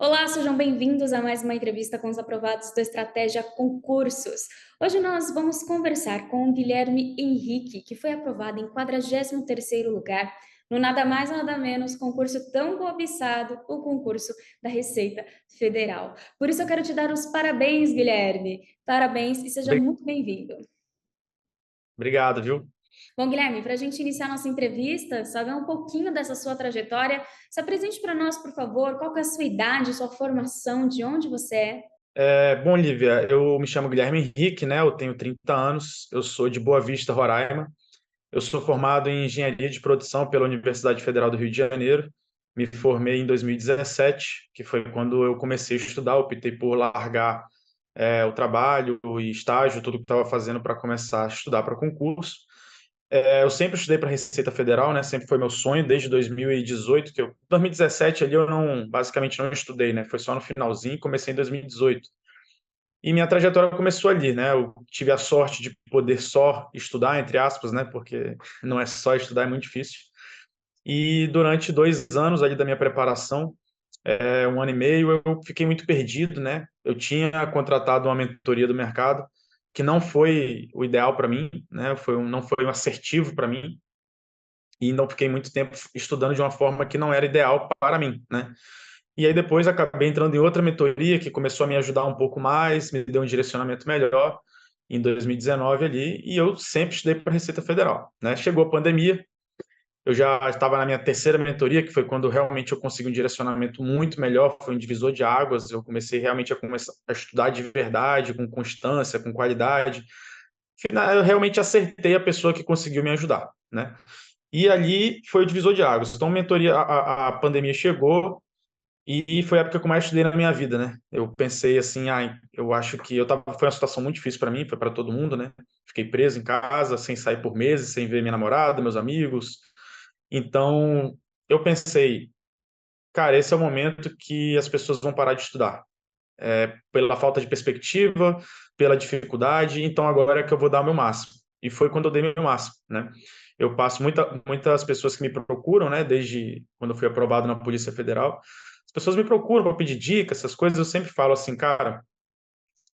Olá, sejam bem-vindos a mais uma entrevista com os aprovados do Estratégia Concursos. Hoje nós vamos conversar com o Guilherme Henrique, que foi aprovado em 43º lugar no nada mais nada menos concurso tão cobiçado, o concurso da Receita Federal. Por isso eu quero te dar os parabéns, Guilherme. Parabéns e seja Obri- muito bem-vindo. Obrigado, viu? Bom, Guilherme, para a gente iniciar nossa entrevista, saber um pouquinho dessa sua trajetória, se apresente para nós, por favor, qual que é a sua idade, sua formação, de onde você é? Bom, Lívia, eu me chamo Guilherme Henrique, né? Eu tenho 30 anos, eu sou de Boa Vista, Roraima. Eu sou formado em Engenharia de Produção pela Universidade Federal do Rio de Janeiro. Me formei em 2017, que foi quando eu comecei a estudar. Optei por largar, o trabalho e estágio, tudo que estava fazendo para começar a estudar para concurso. Eu sempre estudei para a Receita Federal, né? Sempre foi meu sonho desde 2018, 2017 ali eu não, basicamente não estudei, né? Foi só no finalzinho, comecei em 2018. E minha trajetória começou ali, né? Eu tive a sorte de poder só estudar, entre aspas, né? Porque não é só estudar, é muito difícil. E durante 2 anos ali da minha preparação, 1 ano e meio, eu fiquei muito perdido, né? Eu tinha contratado uma mentoria do mercado que não foi o ideal para mim, né? Não foi um assertivo para mim e não fiquei muito tempo estudando de uma forma que não era ideal para mim, né? E aí depois acabei entrando em outra mentoria que começou a me ajudar um pouco mais, me deu um direcionamento melhor em 2019 ali, e eu sempre estudei para a Receita Federal, né? Chegou a pandemia, eu já estava na minha terceira mentoria, que foi quando realmente eu consegui um direcionamento muito melhor, foi um divisor de águas, eu comecei realmente a começar a estudar de verdade, com constância, com qualidade. Eu realmente acertei a pessoa que conseguiu me ajudar, né? E ali foi o divisor de águas. Então, a pandemia chegou e foi a época que eu mais estudei na minha vida, né? Eu pensei assim, eu acho que foi uma situação muito difícil para mim, foi para todo mundo, né? Fiquei preso em casa, sem sair por meses, sem ver minha namorada, meus amigos. Então, eu pensei, cara, esse é o momento que as pessoas vão parar de estudar, pela falta de perspectiva, pela dificuldade, então agora é que eu vou dar o meu máximo. E foi quando eu dei meu máximo, né? Eu passo muitas pessoas que me procuram, né, desde quando eu fui aprovado na Polícia Federal, as pessoas me procuram para pedir dicas, essas coisas, eu sempre falo assim, cara,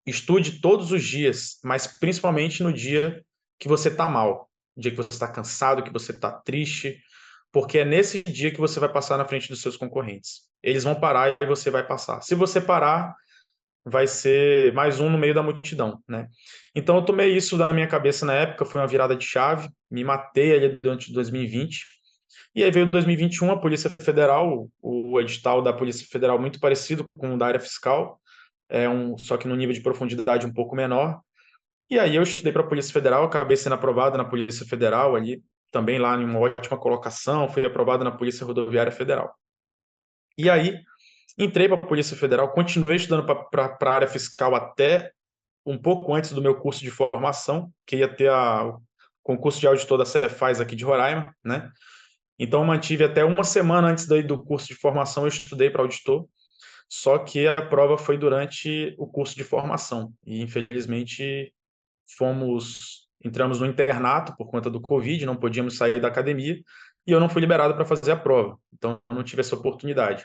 estude todos os dias, mas principalmente no dia que você está mal, no dia que você está cansado, que você está triste, porque é nesse dia que você vai passar na frente dos seus concorrentes. Eles vão parar e você vai passar. Se você parar, vai ser mais um no meio da multidão, né? Então eu tomei isso da minha cabeça na época, foi uma virada de chave, me matei ali durante 2020. E aí veio 2021, a Polícia Federal, o edital da Polícia Federal muito parecido com o da área fiscal, só que no nível de profundidade um pouco menor. E aí eu estudei para a Polícia Federal, acabei sendo aprovado na Polícia Federal ali, também lá em uma ótima colocação, fui aprovado na Polícia Rodoviária Federal. E aí entrei para a Polícia Federal, continuei estudando para a área fiscal até um pouco antes do meu curso de formação, que ia ter o concurso de auditor da Cefaz aqui de Roraima, né? Então, eu mantive até uma semana antes do curso de formação, eu estudei para auditor, só que a prova foi durante o curso de formação. E, infelizmente, entramos no internato por conta do Covid, não podíamos sair da academia, e eu não fui liberado para fazer a prova. Então, eu não tive essa oportunidade.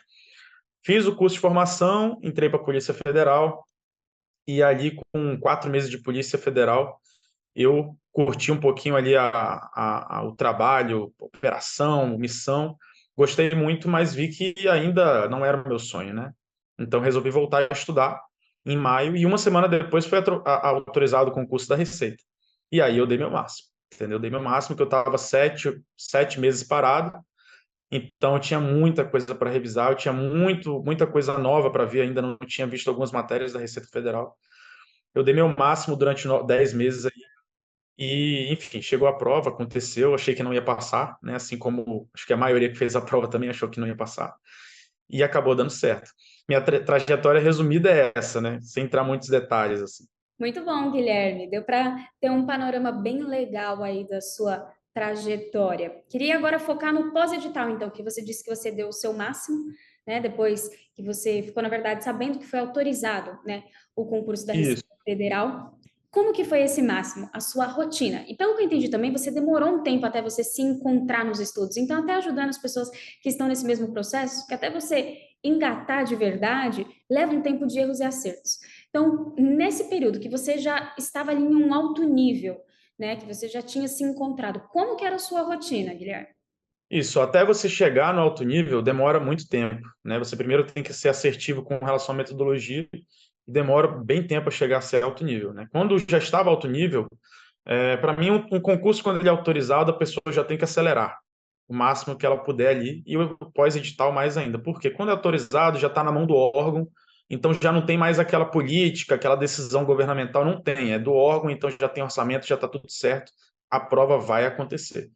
Fiz o curso de formação, entrei para a Polícia Federal, e ali, com 4 meses de Polícia Federal, eu curti um pouquinho ali o trabalho, operação, missão. Gostei muito, mas vi que ainda não era o meu sonho, né? Então resolvi voltar a estudar em maio e uma semana depois foi autorizado o concurso da Receita. E aí eu dei meu máximo, entendeu? Dei meu máximo, que eu estava 7 meses parado, então eu tinha muita coisa para revisar, eu tinha muita coisa nova para ver, ainda não tinha visto algumas matérias da Receita Federal. Eu dei meu máximo durante 10 meses e, enfim, chegou a prova, aconteceu, achei que não ia passar, né? Assim como acho que a maioria que fez a prova também achou que não ia passar, e acabou dando certo. Minha trajetória resumida é essa, né? Sem entrar em muitos detalhes, assim. Muito bom, Guilherme. Deu para ter um panorama bem legal aí da sua trajetória. Queria agora focar no pós-edital, então, que você disse que você deu o seu máximo, né? Depois que você ficou, na verdade, sabendo que foi autorizado, né, o concurso da Receita Isso. Federal. Como que foi esse máximo? A sua rotina? E pelo que eu entendi também, você demorou um tempo até você se encontrar nos estudos. Então, até ajudando as pessoas que estão nesse mesmo processo, que até você engatar de verdade, leva um tempo de erros e acertos. Então, nesse período que você já estava ali em um alto nível, né, que você já tinha se encontrado, como que era a sua rotina, Guilherme? Isso, até você chegar no alto nível demora muito tempo, né? Você primeiro tem que ser assertivo com relação à metodologia e demora bem tempo a chegar a ser alto nível, né? Quando já estava alto nível, para mim, um concurso, quando ele é autorizado, a pessoa já tem que acelerar o máximo que ela puder ali, e o pós-edital mais ainda. Porque quando é autorizado, já está na mão do órgão, então já não tem mais aquela política, aquela decisão governamental, não tem, é do órgão, então já tem orçamento, já está tudo certo, a prova vai acontecer.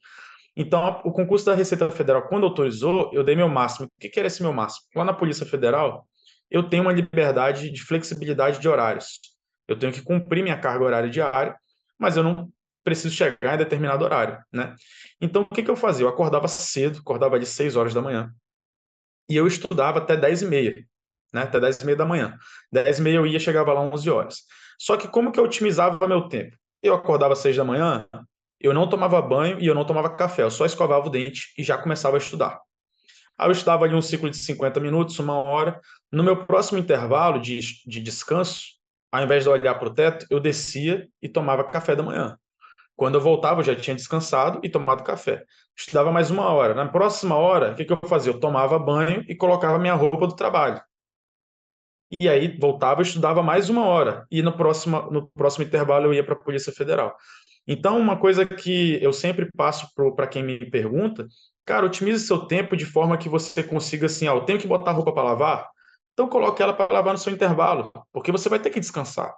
Então, o concurso da Receita Federal, quando autorizou, eu dei meu máximo. O que que era esse meu máximo? Lá na Polícia Federal, eu tenho uma liberdade de flexibilidade de horários. Eu tenho que cumprir minha carga horária diária, mas eu não preciso chegar em determinado horário, né? Então, o que que eu fazia? Eu acordava cedo, acordava de 6 horas da manhã, e eu estudava até 10h30, né? Até 10h30 da manhã. 10h30 eu ia, chegava lá 11 horas. Só que como que eu otimizava meu tempo? Eu acordava às 6 da manhã, eu não tomava banho e eu não tomava café, eu só escovava o dente e já começava a estudar. Aí eu estudava ali um ciclo de 50 minutos, uma hora. No meu próximo intervalo de descanso, ao invés de olhar para o teto, eu descia e tomava café da manhã. Quando eu voltava, eu já tinha descansado e tomado café. Estudava mais uma hora. Na próxima hora, o que que eu fazia? Eu tomava banho e colocava minha roupa do trabalho. E aí voltava e estudava mais uma hora. E no próximo intervalo eu ia para a Polícia Federal. Então, uma coisa que eu sempre passo para quem me pergunta, cara, otimize seu tempo de forma que você consiga assim, eu tenho que botar a roupa para lavar, então coloque ela para lavar no seu intervalo, porque você vai ter que descansar.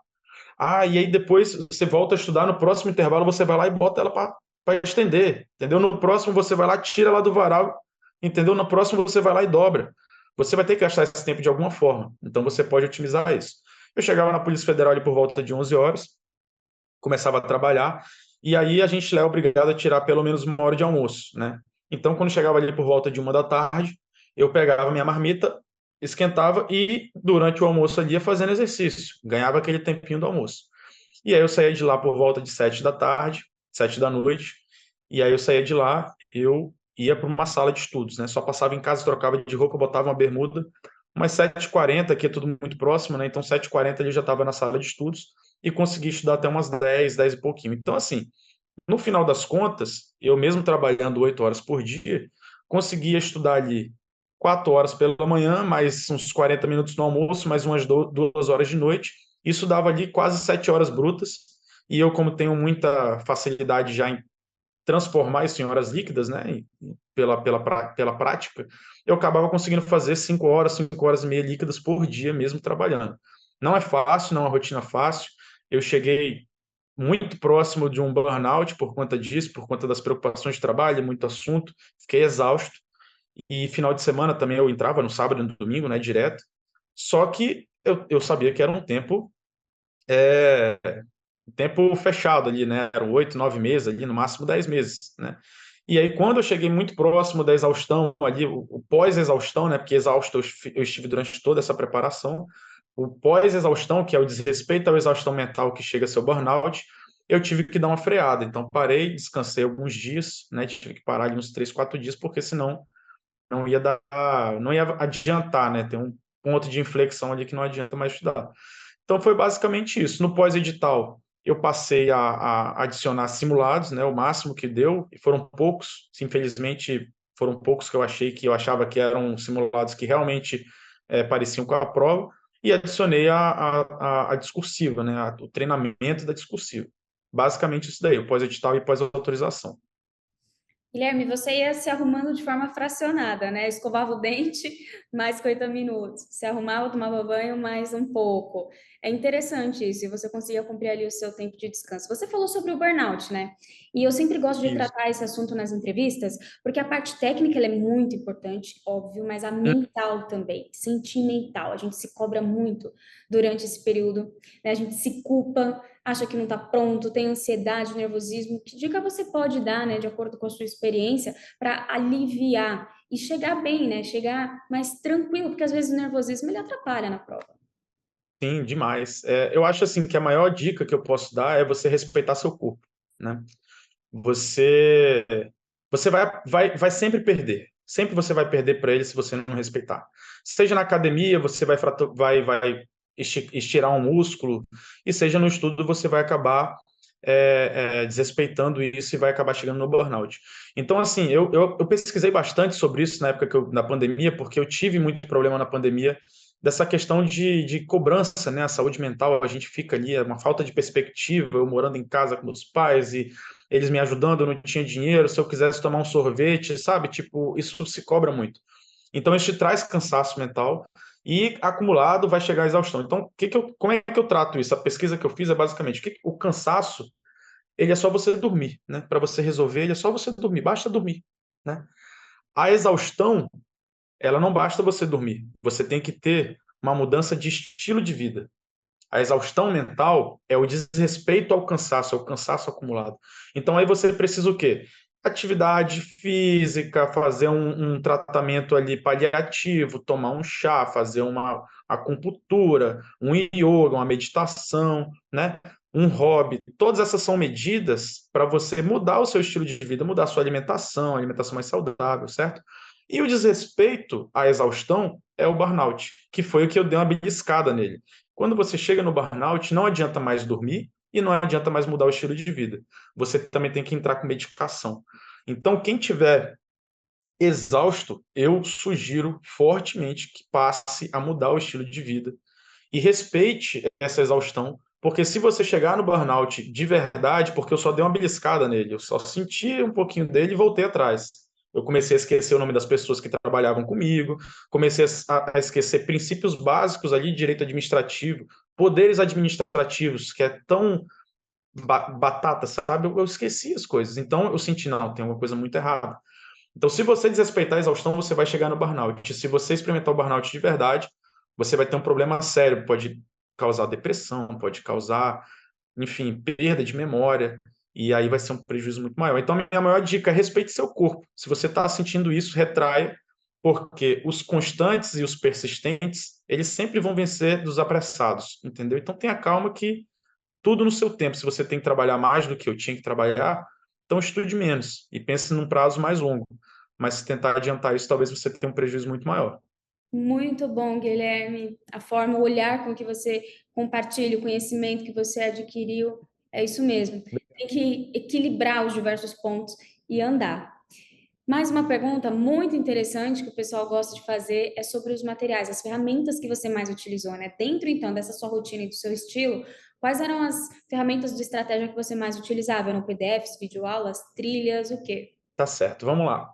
E aí depois você volta a estudar, no próximo intervalo você vai lá e bota ela para estender, entendeu? No próximo você vai lá, tira ela do varal, entendeu? No próximo você vai lá e dobra. Você vai ter que gastar esse tempo de alguma forma, então você pode otimizar isso. Eu chegava na Polícia Federal ali por volta de 11 horas, começava a trabalhar, e aí a gente é obrigado a tirar pelo menos uma hora de almoço, né? Então, quando chegava ali por volta de 1 da tarde, eu pegava minha marmita, esquentava e, durante o almoço ali, ia fazendo exercício, ganhava aquele tempinho do almoço. E aí eu saía de lá por volta de 7 da tarde, 7 da noite, e aí eu saía de lá, eu ia para uma sala de estudos, né? Só passava em casa, trocava de roupa, botava uma bermuda, umas 7h40, aqui é tudo muito próximo, né? Então 7h40 ele já estava na sala de estudos e consegui estudar até umas 10, 10 e pouquinho. Então, assim, no final das contas, eu mesmo trabalhando 8 horas por dia, conseguia estudar ali 4 horas pela manhã, mais uns 40 minutos no almoço, mais umas 2 horas de noite. Isso dava ali quase 7 horas brutas. E eu, como tenho muita facilidade já em transformar isso em horas líquidas, né, pela prática, eu acabava conseguindo fazer 5 horas, 5 horas e meia líquidas por dia, mesmo trabalhando. Não é fácil, não é uma rotina fácil. Eu cheguei muito próximo de um burnout por conta disso, por conta das preocupações de trabalho, muito assunto, fiquei exausto. E final de semana também eu entrava no sábado e no domingo, né, direto. Só que eu sabia que era um tempo fechado ali, né? Eram 8, 9 meses ali, no máximo 10 meses, né? E aí, quando eu cheguei muito próximo da exaustão ali, o pós-exaustão, né? Porque exausto eu estive durante toda essa preparação, o pós-exaustão, que é o desrespeito à exaustão mental que chega a ser o burnout, eu tive que dar uma freada. Então, parei, descansei alguns dias, né? Tive que parar ali uns 3, 4 dias, porque senão não ia dar, não ia adiantar, né? Tem um ponto de inflexão ali que não adianta mais estudar. Então foi basicamente isso. No pós-edital, eu passei a adicionar simulados, né, o máximo que deu, e foram poucos, infelizmente, foram poucos que eu achava que eram simulados que realmente pareciam com a prova, e adicionei a discursiva, né, o treinamento da discursiva. Basicamente isso daí, o pós-edital e pós-autorização. Guilherme, você ia se arrumando de forma fracionada, né? Escovava o dente, mais 50 minutos. Se arrumava, tomava banho, mais um pouco. É interessante isso, e você conseguia cumprir ali o seu tempo de descanso. Você falou sobre o burnout, né? E eu sempre gosto de Isso. tratar esse assunto nas entrevistas, porque a parte técnica ela é muito importante, óbvio, mas a mental também, sentimental. A gente se cobra muito durante esse período, né? A gente se culpa, acha que não está pronto, tem ansiedade, nervosismo. Que dica você pode dar, né, de acordo com a sua experiência, para aliviar e chegar bem, né? Chegar mais tranquilo, porque às vezes o nervosismo ele atrapalha na prova. Sim, demais. Eu acho assim que a maior dica que eu posso dar é você respeitar seu corpo, né? Você vai sempre perder. sempre você vai perder para ele se você não respeitar. Seja na academia, você vai estirar um músculo, e seja no estudo, você vai acabar desrespeitando isso e vai acabar chegando no burnout. Então, assim, eu pesquisei bastante sobre isso na época na pandemia, porque eu tive muito problema na pandemia dessa questão de cobrança, né? A saúde mental, a gente fica ali, é uma falta de perspectiva, eu morando em casa com meus pais e eles me ajudando, eu não tinha dinheiro, se eu quisesse tomar um sorvete, sabe? Tipo, isso se cobra muito. Então, isso te traz cansaço mental e acumulado vai chegar à exaustão. Então, como é que eu trato isso? A pesquisa que eu fiz é basicamente o cansaço, ele é só você dormir, né? Para você resolver, ele é só você dormir, basta dormir, né? A exaustão, ela não basta você dormir. Você tem que ter uma mudança de estilo de vida. A exaustão mental é o desrespeito ao cansaço, é o cansaço acumulado. Então aí você precisa o quê? Atividade física, fazer um tratamento ali paliativo, tomar um chá, fazer uma acupuntura, um yoga, uma meditação, né? Um hobby. Todas essas são medidas para você mudar o seu estilo de vida, mudar a sua alimentação mais saudável, certo? E o desrespeito à exaustão é o burnout, que foi o que eu dei uma beliscada nele. Quando você chega no burnout, não adianta mais dormir e não adianta mais mudar o estilo de vida. Você também tem que entrar com medicação. Então, quem tiver exausto, eu sugiro fortemente que passe a mudar o estilo de vida e respeite essa exaustão, porque se você chegar no burnout de verdade, porque eu só dei uma beliscada nele, eu só senti um pouquinho dele e voltei atrás. Eu comecei a esquecer o nome das pessoas que trabalhavam comigo, comecei a esquecer princípios básicos ali de direito administrativo, poderes administrativos, que é tão batata, sabe? Eu esqueci as coisas. Então eu senti, não, tem alguma coisa muito errada. Então, se você desrespeitar a exaustão, você vai chegar no burnout. Se você experimentar o burnout de verdade, você vai ter um problema sério, pode causar depressão, pode causar, enfim, perda de memória, e aí vai ser um prejuízo muito maior. Então, a minha maior dica é respeite seu corpo. Se você está sentindo isso, retraia, porque os constantes e os persistentes, eles sempre vão vencer dos apressados, entendeu? Então, tenha calma que tudo no seu tempo. Se você tem que trabalhar mais do que eu tinha que trabalhar, então estude menos e pense num prazo mais longo. Mas se tentar adiantar isso, talvez você tenha um prejuízo muito maior. Muito bom, Guilherme. A forma, o olhar com que você compartilha o conhecimento que você adquiriu, é isso mesmo. Tem que equilibrar os diversos pontos e andar. Mais uma pergunta muito interessante que o pessoal gosta de fazer é sobre os materiais, as ferramentas que você mais utilizou, né? Dentro, então, dessa sua rotina e do seu estilo, quais eram as ferramentas de estratégia que você mais utilizava? Eram PDFs, videoaulas, trilhas, o quê? Tá certo, vamos lá.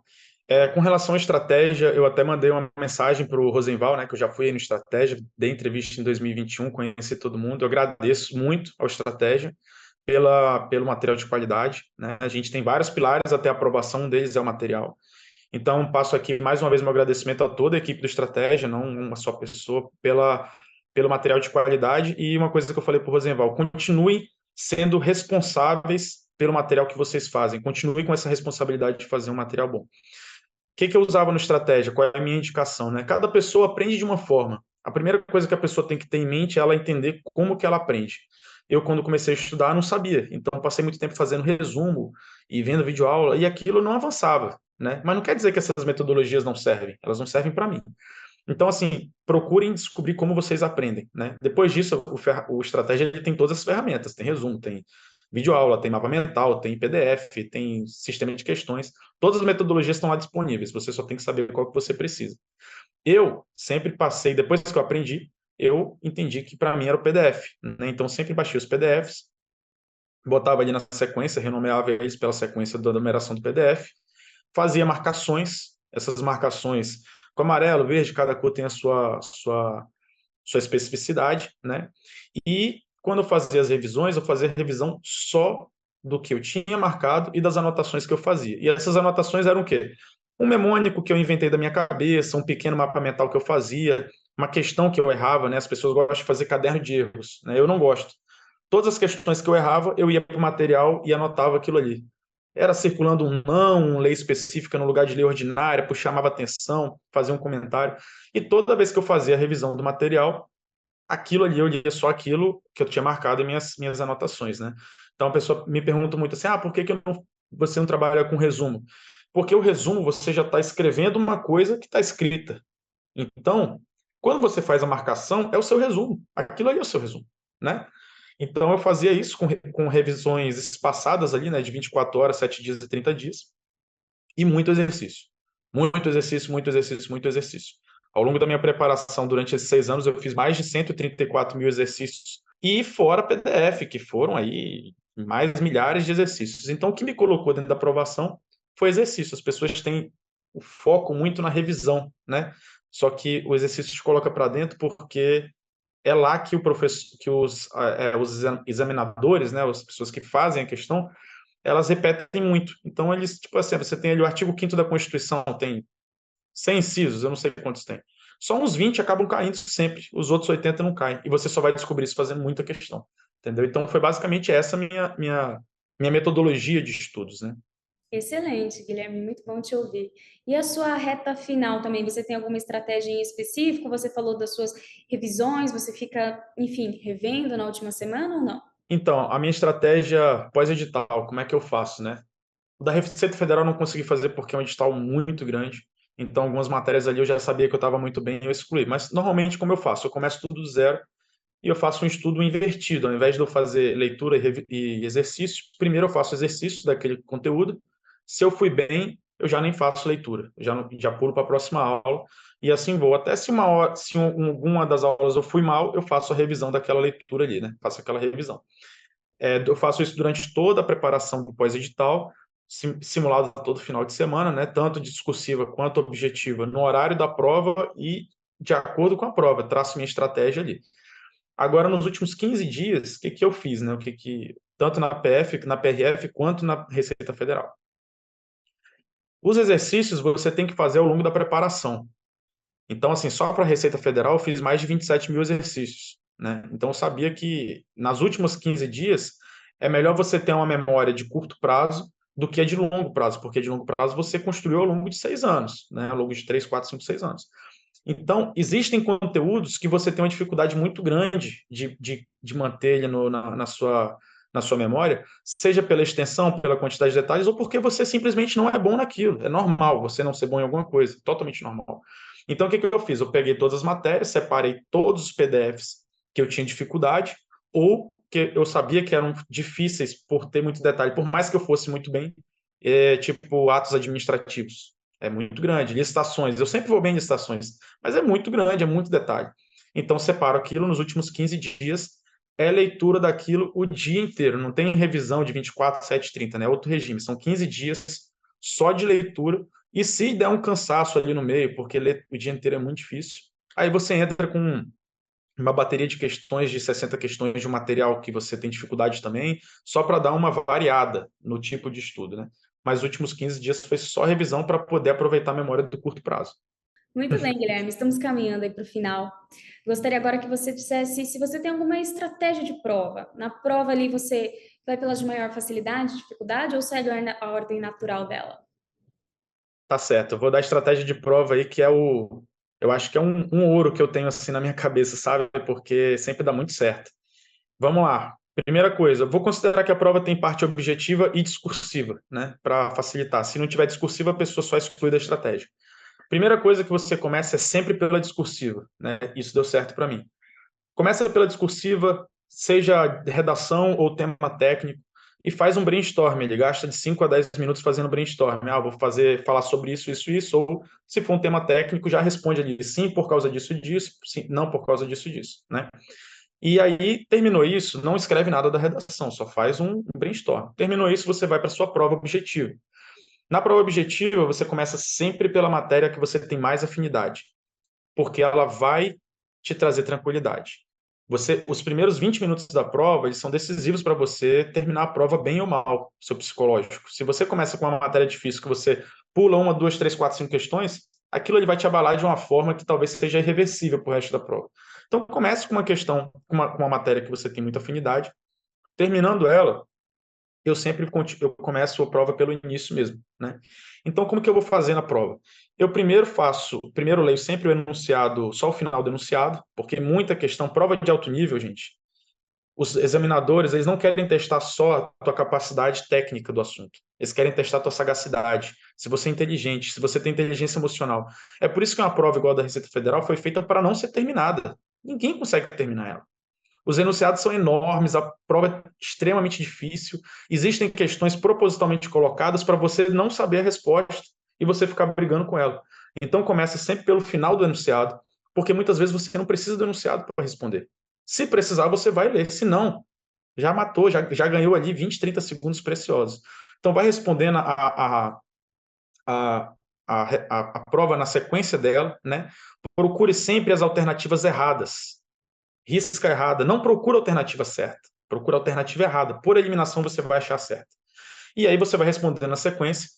Com relação à estratégia, eu até mandei uma mensagem para o Rosenval, né, que eu já fui aí no Estratégia, dei entrevista em 2021, conheci todo mundo. Eu agradeço muito ao Estratégia pelo material de qualidade, né? A gente tem vários pilares até a aprovação, um deles é o material. Então, passo aqui mais uma vez meu agradecimento a toda a equipe do Estratégia, não uma só pessoa, pelo material de qualidade. E uma coisa que eu falei para o Rosenval, continuem sendo responsáveis pelo material que vocês fazem, continuem com essa responsabilidade de fazer um material bom. O que eu usava no Estratégia? Qual é a minha indicação, né? Cada pessoa aprende de uma forma. A primeira coisa que a pessoa tem que ter em mente é ela entender como que ela aprende. Eu, quando comecei a estudar, não sabia. Então, passei muito tempo fazendo resumo e vendo videoaula, e aquilo não avançava, né? Mas não quer dizer que essas metodologias não servem. Elas não servem para mim. Então, assim, procurem descobrir como vocês aprendem, né? Depois disso, o Estratégia ele tem todas as ferramentas. Tem resumo, tem videoaula, tem mapa mental, tem PDF, tem sistema de questões. Todas as metodologias estão lá disponíveis. Você só tem que saber qual que você precisa. Eu sempre passei, depois que eu aprendi, eu entendi que para mim era o PDF, né? Então, sempre baixei os PDFs, botava ali na sequência, renomeava eles pela sequência da numeração do PDF, fazia marcações, essas marcações com amarelo, verde, cada cor tem a sua especificidade, né? E quando eu fazia as revisões, eu fazia revisão só do que eu tinha marcado e das anotações que eu fazia. E essas anotações eram o quê? Um mnemônico que eu inventei da minha cabeça, um pequeno mapa mental que eu fazia, uma questão que eu errava, né? As pessoas gostam de fazer caderno de erros, né? Eu não gosto. Todas as questões que eu errava, eu ia para o material e anotava aquilo ali. Era circulando um não, uma lei específica no lugar de lei ordinária, chamava atenção, fazia um comentário. E toda vez que eu fazia a revisão do material, aquilo ali, eu lia só aquilo que eu tinha marcado em minhas anotações, né? Então a pessoa me pergunta muito assim, por que você não trabalha com resumo? porque o resumo você já está escrevendo uma coisa que está escrita. Então, quando você faz a marcação, é o seu resumo. Aquilo ali é o seu resumo, né? Então, eu fazia isso com revisões espaçadas ali, né, de 24 horas, 7 dias e 30 dias, e muito exercício. Muito exercício, muito exercício, muito exercício. Ao longo da minha preparação, durante esses 6 anos, eu fiz mais de 134 mil exercícios, e fora PDF, que foram aí mais milhares de exercícios. Então, o que me colocou dentro da aprovação foi exercício. As pessoas têm o foco muito na revisão, né? Só que o exercício te coloca para dentro porque é lá que o professor, que os examinadores, né, as pessoas que fazem a questão, elas repetem muito. Então, eles, tipo assim, você tem ali o artigo 5º da Constituição, tem 100 incisos, eu não sei quantos tem. Só uns 20 acabam caindo sempre, os outros 80 não caem. E você só vai descobrir isso fazendo muita questão, entendeu? Então, foi basicamente essa minha metodologia de estudos, né? Excelente, Guilherme, muito bom te ouvir. E a sua reta final também, você tem alguma estratégia em específico? Você falou das suas revisões, você fica, enfim, revendo na última semana ou não? Então, a minha estratégia pós-edital, como é que eu faço, né? O da Receita Federal eu não consegui fazer porque é um edital muito grande. Então, algumas matérias ali eu já sabia que eu estava muito bem, eu excluí. Mas, normalmente, como eu faço? Eu começo tudo do zero e eu faço um estudo invertido. Ao invés de eu fazer leitura e exercício, primeiro eu faço exercício daquele conteúdo. Se eu fui bem, eu já nem faço leitura. Eu já pulo para a próxima aula. E assim vou. Até se uma hora, se alguma das aulas eu fui mal, eu faço a revisão daquela leitura ali, né? Faço aquela revisão. Eu faço isso durante toda a preparação do pós-edital, simulado todo final de semana, né? Tanto discursiva quanto objetiva, no horário da prova e de acordo com a prova, traço minha estratégia ali. Agora, nos últimos 15 dias, o que, que eu fiz, né? Tanto na PF, na PRF, quanto na Receita Federal. Os exercícios você tem que fazer ao longo da preparação. Então, assim, só para a Receita Federal eu fiz mais de 27 mil exercícios, né? Então, eu sabia que nas últimos 15 dias é melhor você ter uma memória de curto prazo do que a de longo prazo, porque de longo prazo você construiu ao longo de 6 anos, né? Ao longo de 3, 4, 5, 6 anos. Então, existem conteúdos que você tem uma dificuldade muito grande de manter ele na sua memória, seja pela extensão, pela quantidade de detalhes, ou porque você simplesmente não é bom naquilo. É normal você não ser bom em alguma coisa, totalmente normal. Então, o que eu fiz? Eu peguei todas as matérias, separei todos os PDFs que eu tinha dificuldade, ou que eu sabia que eram difíceis por ter muito detalhe, por mais que eu fosse muito bem, tipo atos administrativos. É muito grande. Licitações, eu sempre vou bem em licitações, mas é muito grande, é muito detalhe. Então, separo aquilo nos últimos 15 dias, é leitura daquilo o dia inteiro, não tem revisão de 24, 7, 30, né? É outro regime, são 15 dias só de leitura, e se der um cansaço ali no meio, porque ler o dia inteiro é muito difícil, aí você entra com uma bateria de questões, de 60 questões de um material que você tem dificuldade também, só para dar uma variada no tipo de estudo, né? Mas os últimos 15 dias foi só revisão para poder aproveitar a memória do curto prazo. Muito bem, Guilherme, estamos caminhando aí para o final. Gostaria agora que você dissesse se você tem alguma estratégia de prova. Na prova ali você vai pelas de maior facilidade, dificuldade ou segue a ordem natural dela? Tá certo, eu vou dar a estratégia de prova aí, que é eu acho que é um ouro que eu tenho assim na minha cabeça, sabe? Porque sempre dá muito certo. Vamos lá. Primeira coisa, vou considerar que a prova tem parte objetiva e discursiva, né? Para facilitar. Se não tiver discursiva, a pessoa só exclui da estratégia. Primeira coisa que você começa é sempre pela discursiva, né? Isso deu certo para mim. Começa pela discursiva, seja redação ou tema técnico, e faz um brainstorm. Ele gasta de 5 a 10 minutos fazendo brainstorm. Vou falar sobre isso, isso, isso. Ou, se for um tema técnico, já responde ali sim por causa disso e disso, sim, não por causa disso e disso, né? E aí, terminou isso, não escreve nada da redação, só faz um brainstorm. Terminou isso, você vai para a sua prova objetiva. Na prova objetiva, você começa sempre pela matéria que você tem mais afinidade, porque ela vai te trazer tranquilidade. Os primeiros 20 minutos da prova, eles são decisivos para você terminar a prova bem ou mal, seu psicológico. Se você começa com uma matéria difícil, que você pula 1, 2, 3, 4, 5 questões, aquilo ele vai te abalar de uma forma que talvez seja irreversível para o resto da prova. Então, comece com uma questão, com uma matéria que você tem muita afinidade. Terminando ela, eu começo a prova pelo início mesmo, né? Então, como que eu vou fazer na prova? Eu primeiro leio sempre o enunciado, só o final do enunciado, porque muita questão, prova de alto nível, gente, os examinadores, eles não querem testar só a tua capacidade técnica do assunto, eles querem testar a tua sagacidade, se você é inteligente, se você tem inteligência emocional. É por isso que uma prova igual a da Receita Federal foi feita para não ser terminada. Ninguém consegue terminar ela. Os enunciados são enormes, a prova é extremamente difícil, existem questões propositalmente colocadas para você não saber a resposta e você ficar brigando com ela. Então começa sempre pelo final do enunciado, porque muitas vezes você não precisa do enunciado para responder. Se precisar, você vai ler, se não, já matou, já ganhou ali 20, 30 segundos preciosos. Então vai respondendo a, a prova na sequência dela, né? Procure sempre as alternativas erradas. Risca errada, não procura a alternativa certa, procura a alternativa errada. Por eliminação, você vai achar certa. E aí você vai respondendo na sequência.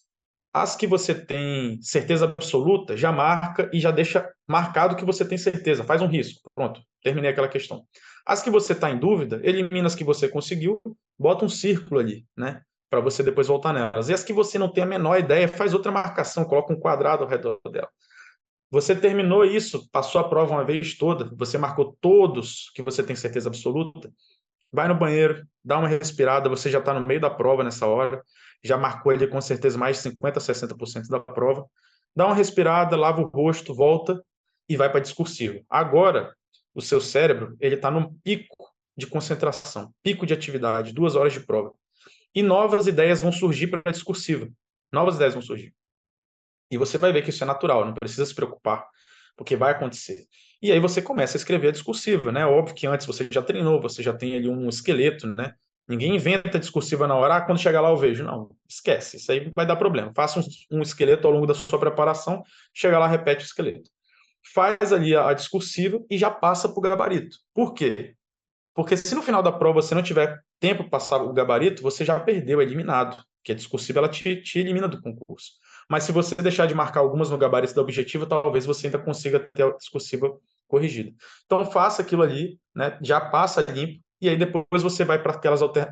As que você tem certeza absoluta, já marca e já deixa marcado que você tem certeza. Faz um risco. Pronto, terminei aquela questão. As que você está em dúvida, elimina as que você conseguiu, bota um círculo ali, né? Para você depois voltar nelas. E as que você não tem a menor ideia, faz outra marcação, coloca um quadrado ao redor dela. Você terminou isso, passou a prova uma vez toda, você marcou todos que você tem certeza absoluta, vai no banheiro, dá uma respirada, você já está no meio da prova nessa hora, já marcou ali com certeza mais de 50%, 60% da prova, dá uma respirada, lava o rosto, volta e vai para a discursiva. Agora, o seu cérebro, ele está num pico de concentração, pico de atividade, 2 horas de prova. E novas ideias vão surgir para a discursiva. Novas ideias vão surgir. E você vai ver que isso é natural, não precisa se preocupar, porque vai acontecer. E aí você começa a escrever a discursiva, né? Óbvio que antes você já treinou, você já tem ali um esqueleto, né? Ninguém inventa a discursiva na hora, quando chegar lá eu vejo. Não, esquece, isso aí vai dar problema. Faça um esqueleto ao longo da sua preparação, chega lá, repete o esqueleto. Faz ali a discursiva e já passa para o gabarito. Por quê? Porque se no final da prova você não tiver tempo para passar o gabarito, você já perdeu, é eliminado. Porque a discursiva ela te elimina do concurso. Mas se você deixar de marcar algumas no gabarito da objetiva, talvez você ainda consiga ter a discursiva corrigida. Então faça aquilo ali, né? Já passa limpo, e aí depois você vai para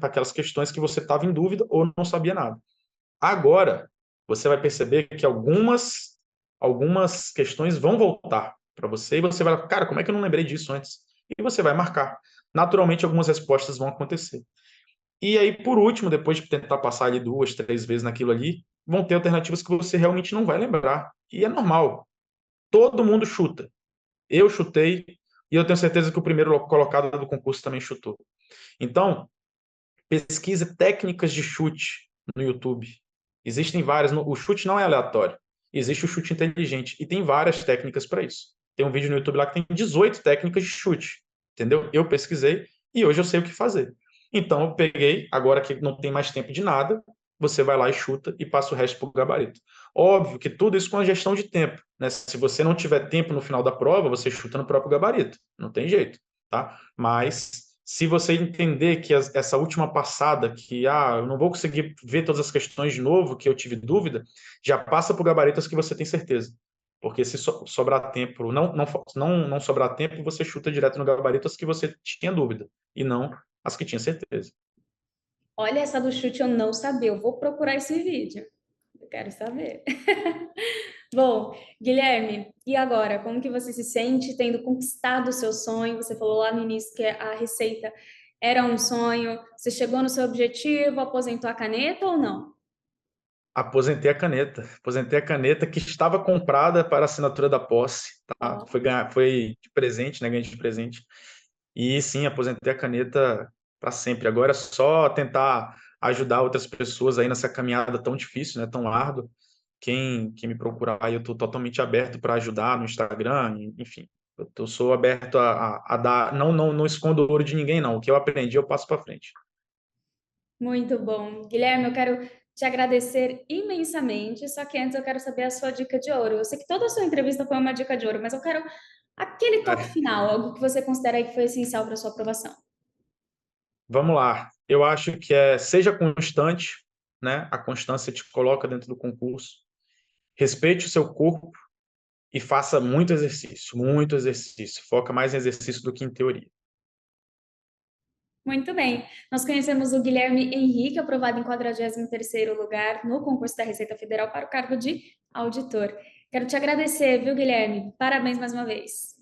aquelas questões que você estava em dúvida ou não sabia nada. Agora, você vai perceber que algumas questões vão voltar para você e você vai falar, cara, como é que eu não lembrei disso antes? E você vai marcar. Naturalmente, algumas respostas vão acontecer. E aí, por último, depois de tentar passar ali 2, 3 vezes naquilo ali, vão ter alternativas que você realmente não vai lembrar. E é normal. Todo mundo chuta. Eu chutei e eu tenho certeza que o primeiro colocado do concurso também chutou. Então, pesquise técnicas de chute no YouTube. Existem várias. O chute não é aleatório. Existe o chute inteligente. E tem várias técnicas para isso. Tem um vídeo no YouTube lá que tem 18 técnicas de chute. Entendeu? Eu pesquisei e hoje eu sei o que fazer. Então, eu peguei, agora que não tem mais tempo de nada, você vai lá e chuta e passa o resto para o gabarito. Óbvio que tudo isso com a gestão de tempo. Né? Se você não tiver tempo no final da prova, você chuta no próprio gabarito. Não tem jeito. Tá? Mas se você entender que essa última passada, que eu não vou conseguir ver todas as questões de novo, que eu tive dúvida, já passa por gabaritos que você tem certeza. Porque se sobrar tempo, não sobrar tempo, você chuta direto no gabarito as que você tinha dúvida, e não as que tinha certeza. Olha, essa do chute eu não sabia. Eu vou procurar esse vídeo. Eu quero saber. Bom, Guilherme, e agora? Como que você se sente tendo conquistado o seu sonho? Você falou lá no início que a receita era um sonho. Você chegou no seu objetivo, aposentou a caneta ou não? Aposentei a caneta que estava comprada para a assinatura da posse, tá? Ó, Foi de presente, né? Ganhei de presente. E sim, aposentei a caneta para sempre. Agora é só tentar ajudar outras pessoas aí nessa caminhada tão difícil, né? Tão árdua. Quem me procurar, eu estou totalmente aberto para ajudar no Instagram, enfim. Eu sou aberto a dar, não escondo o ouro de ninguém, não. O que eu aprendi, eu passo para frente. muito bom. Guilherme, eu quero te agradecer imensamente, só que antes eu quero saber a sua dica de ouro. Eu sei que toda a sua entrevista foi uma dica de ouro, mas eu quero aquele toque final, algo que você considera aí que foi essencial para sua aprovação. Vamos lá. Eu acho que seja constante, né? A constância te coloca dentro do concurso. Respeite o seu corpo e faça muito exercício, muito exercício. Foca mais em exercício do que em teoria. Muito bem. Nós conhecemos o Guilherme Henrique, aprovado em 43º lugar no concurso da Receita Federal para o cargo de auditor. Quero te agradecer, viu, Guilherme? Parabéns mais uma vez.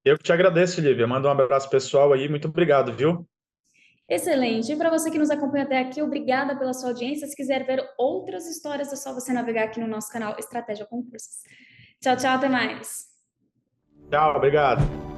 Eu que te agradeço, Lívia. Manda um abraço pessoal aí. Muito obrigado, viu? Excelente. E para você que nos acompanha até aqui, obrigada pela sua audiência. Se quiser ver outras histórias, é só você navegar aqui no nosso canal Estratégia Concursos. Tchau, tchau, até mais. Tchau, obrigado.